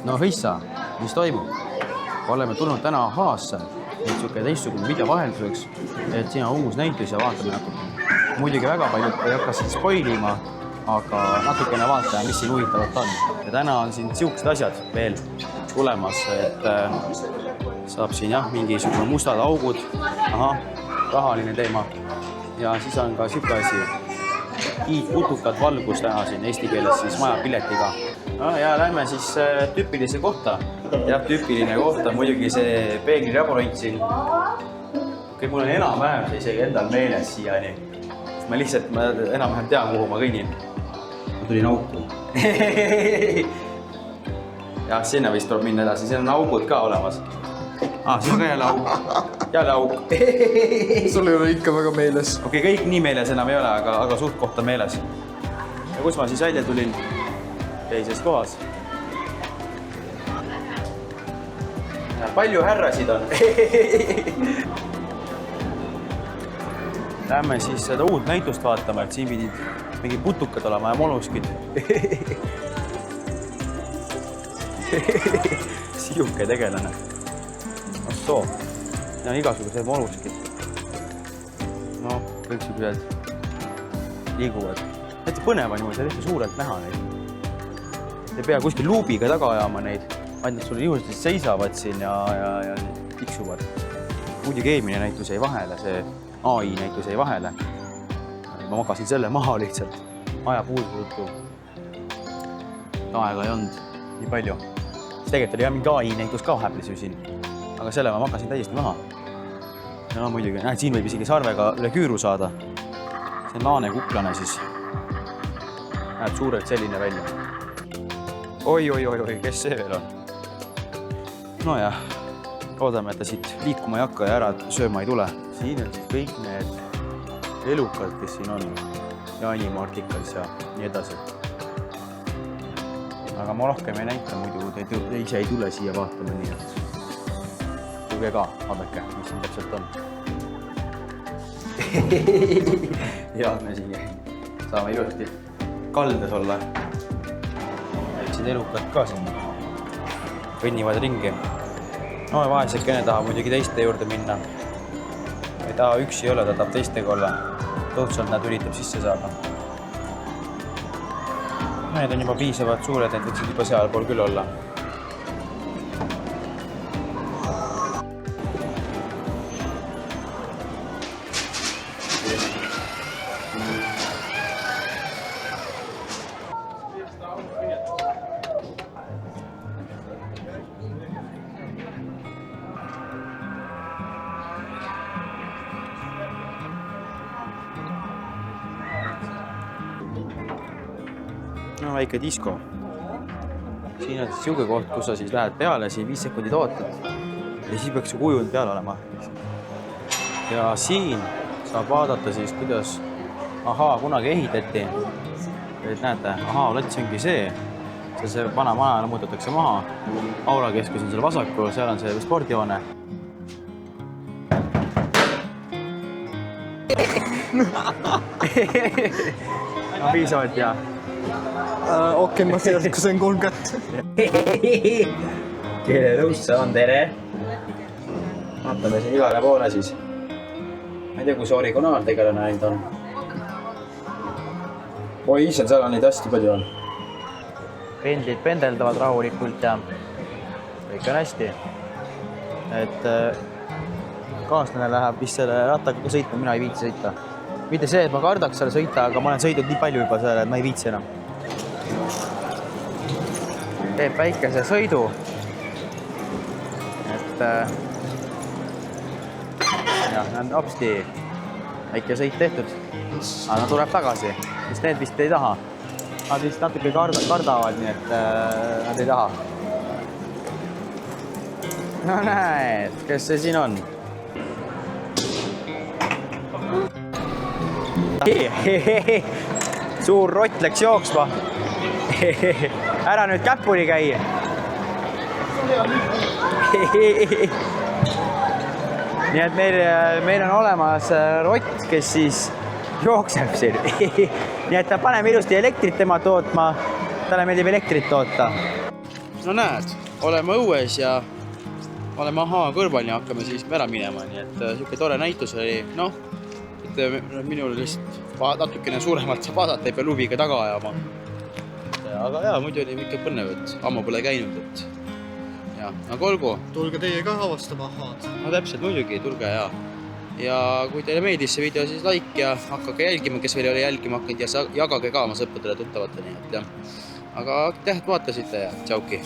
No hõissa, mis toimub? Oleme tulnud täna Ahaasse, et siuke teistsugune video vahelduseks, et siin on uus näitus ja vaatame natuke. Muidugi väga palju ei hakka siin spoilima, aga natukene vaatame, mis siin huvitavat on. Ja täna on siin siuksed asjad veel tulemas, et saab siin jah, mingisugune mustad augud, rahaline teema. Ja siis on ka siuke asi, putukad valgus täna siin eesti keeles siis majapiletiga. Ja lähme siis tüüpilise kohta. Jah, tüüpiline koht on muidugi see peegliraboroint siin. Mul on enam-vähem see isegi endal meeles siiani. Ma lihtsalt enam-vähem tean, kuhu ma kõnnin. Ma tulin auku. Jah, sinna vist tuleb minna edasi. Siin on augud ka olemas. Siin on ka jälle auk. Jälle auk. Sul ei ole ikka väga meeles. Okei, kõik nii meeles enam ei ole, aga suht koht on meeles. Ja kus ma siis välja tulin? Teises kohas. Palju härrasid on. Lähme siis seda uut näitust vaatama, et siin pidid mingi putukad olema ja moluskid. Siuke tegelane. Ossoo. Ja on igasugused moluskid. No, kõik siuksed liiguvad. Hästi põnev on niimoodi, hästi suurelt näha neid. Ei pea kuskil luubiga taga ajama neid. Ainult sulle juhused seisavad siin ja tiksuvad. Muidugi eelmine näitus jäi vahele, see AI näitus jäi vahele. Ma magasin selle maha lihtsalt. Aja puudutu. Aega ei olnud nii palju. Tegelikult oli jah mingi AI näitus ka vahepeal siin. Aga selle ma magasin täiesti maha. Ja muidugi, siin võib isegi sarvega üle küüru saada. See on laane kuklane siis. Näeb suurelt selline välja. Oi, kes see veel on? No jah, loodame, et ta siit liikuma ei hakka ja ära sööma ei tule. Siin on siis kõik need elukad, kes siin on. Ja animartikas ja nii edasi. Aga ma rohkem ei näita, muidu te ise ei tule siia vaatama nii, et tulge ka, vaadake, mis siin täpselt on. Ja me siin saame ilusti kaldes olla. Väiksid elukad ka siin. Kõnnivad ringi. No ja vahesekene tahab muidugi teiste juurde minna. Ei taha üksi olla, ta tahab teistega olla. Tõutsalt nad üritab sisse saada. Need on juba piisavad suured, et võiksid juba seal pool küll olla. No väike disko. Siin on siis siuke koht, kus sa siis lähed peale, siin 5 sekundit ootad ja siis peaks su kujund peal olema. Ja siin saab vaadata siis, kuidas kunagi ehitati. Et näete, lats ongi see. See vana maja muutatakse maha. Aula keskus on seal vasakul, seal on see spordihoone. No piisavalt ja. Okei, ma selkasin 3 kätt. Kelle tõusse on, tere. Vaatame siin igale poole siis. Ma ei tea, kus originaaltegelane ainult on. Oi, ise seal on neid hästi palju on. Pendlid pendeldavad rahulikult ja kõik on hästi. Et kaaslane läheb vist selle rattaga ka sõitma, mina ei viitsi sõita. Mitte see, et ma kardaks selle sõita, aga ma olen sõidnud nii palju juba selle, et ma ei viitsi enam. Teeb väikese sõidu. Et jah, on hopsti väike sõit tehtud. Aga nad tuleb tagasi, sest need vist ei taha. Nad vist natuke kardavad, nii et nad ei taha. No näed, kes see siin on? Suur rott läks jooksma. Ära nüüd käppuli käi. Nii et meil on olemas rott, kes siis jookseb siin. Nii et paneme ilusti elektrit tema tootma. Talle meeldib elektrit toota. no näed, oleme õues ja oleme ahaa kõrval ja hakkame siis ära minema, nii et siuke tore näitus oli, noh, et minul lihtsalt natukene suuremalt saab vaadata, ei pea lubiga taga ajama. Aga jaa, muidu oli ikka põnev, et ammu pole käinud, et ja, aga olgu. Tulge teie ka avastama ahaad. No täpselt, muidugi, tulge ja. Ja kui teile meeldis see video, siis like ja hakkage jälgima, kes veel ei ole jälgima hakanud ja jagage ka oma sõpradele tuttavatele, nii et jah. Aga aitäh, et vaatasite ja tšauki!